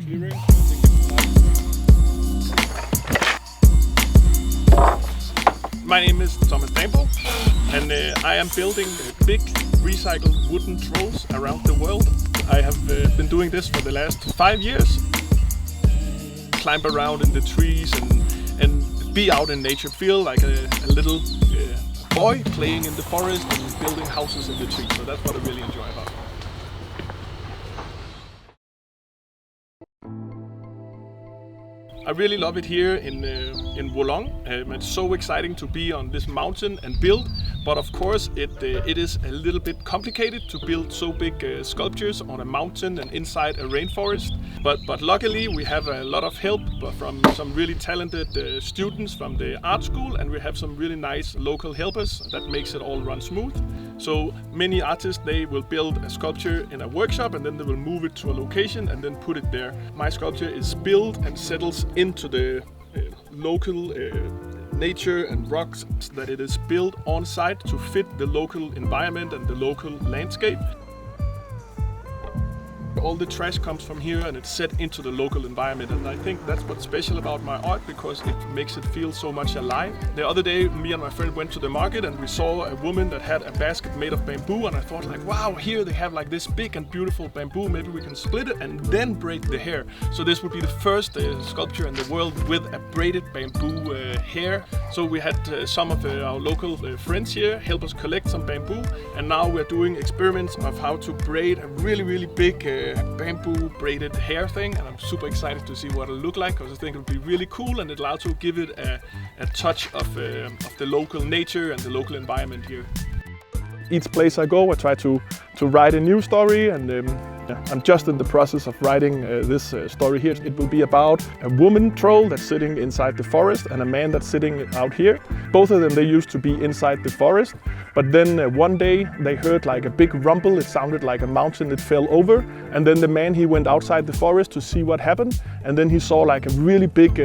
My name is Thomas Dambo, and I am building big recycled wooden trolls around the world. I have been doing this for the last 5 years. Climb around in the trees and be out in nature, feel like a little boy playing in the forest and building houses in the trees. So that's what I really enjoy about it. I really love it here in Wolong. It's so exciting to be on this mountain and build, but of course it is a little bit complicated to build so big sculptures on a mountain and inside a rainforest. But luckily we have a lot of help from some really talented students from the art school, and we have some really nice local helpers that makes it all run smooth. So many artists, they will build a sculpture in a workshop and then they will move it to a location and then put it there. My sculpture is built and settles into the local nature and rocks, that it is built on site to fit the local environment and the local landscape. All the trash comes from here and it's set into the local environment, and I think that's what's special about my art, because it makes it feel so much alive. The other day me and my friend went to the market and we saw a woman that had a basket made of bamboo, and I thought like, wow, here they have like this big and beautiful bamboo, maybe we can split it and then braid the hair. So this would be the first sculpture in the world with a braided bamboo hair. So we had some of our local friends here help us collect some bamboo, and now we're doing experiments of how to braid a really big bamboo braided hair thing, and I'm super excited to see what it'll look like, because I think it'll be really cool and it'll also give it a touch of the local nature and the local environment here. Each place I go, I try to write a new story, and I'm just in the process of writing this story here. It will be about a woman troll that's sitting inside the forest and a man that's sitting out here. Both of them, they used to be inside the forest, but then one day they heard like a big rumble. It sounded like a mountain that fell over, and then the man, he went outside the forest to see what happened, and then he saw like a really big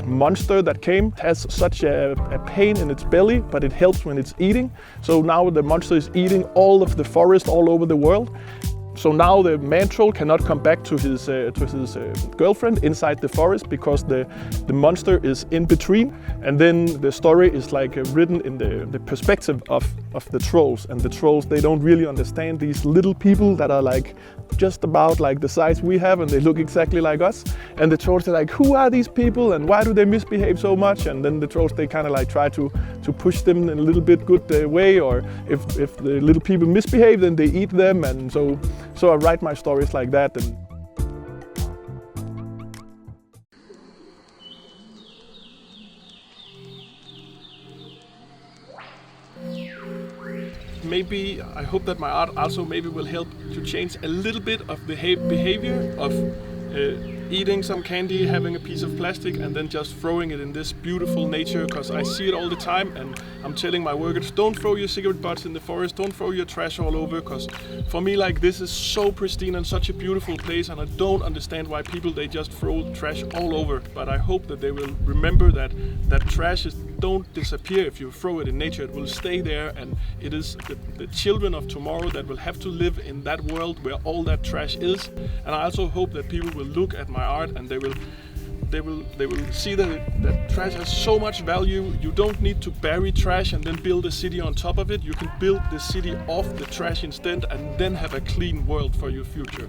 monster that came. It has such a pain in its belly, but it helps when it's eating. So now the monster is eating all of the forest all over the world. So now the man troll cannot come back to his girlfriend inside the forest, because the monster is in between. And then the story is like written in the perspective of the trolls. And the trolls, they don't really understand these little people that are like just about like the size we have, and they look exactly like us. And the trolls are like, who are these people and why do they misbehave so much? And then the trolls, they kind of like try to push them in a little bit good way, or if the little people misbehave, then they eat them. And so I write my stories like that. And maybe I hope that my art also maybe will help to change a little bit of the behavior of eating some candy, having a piece of plastic, and then just throwing it in this beautiful nature, because I see it all the time, and I'm telling my workers, don't throw your cigarette butts in the forest, don't throw your trash all over, because for me, like, this is so pristine and such a beautiful place, and I don't understand why people, they just throw trash all over. But I hope that they will remember that trash don't disappear if you throw it in nature. It will stay there, and it is the children of tomorrow that will have to live in that world where all that trash is. And I also hope that people will look at my art and they will see that trash has so much value. You don't need to bury trash and then build a city on top of it. You can build the city off the trash instead, and then have a clean world for your future.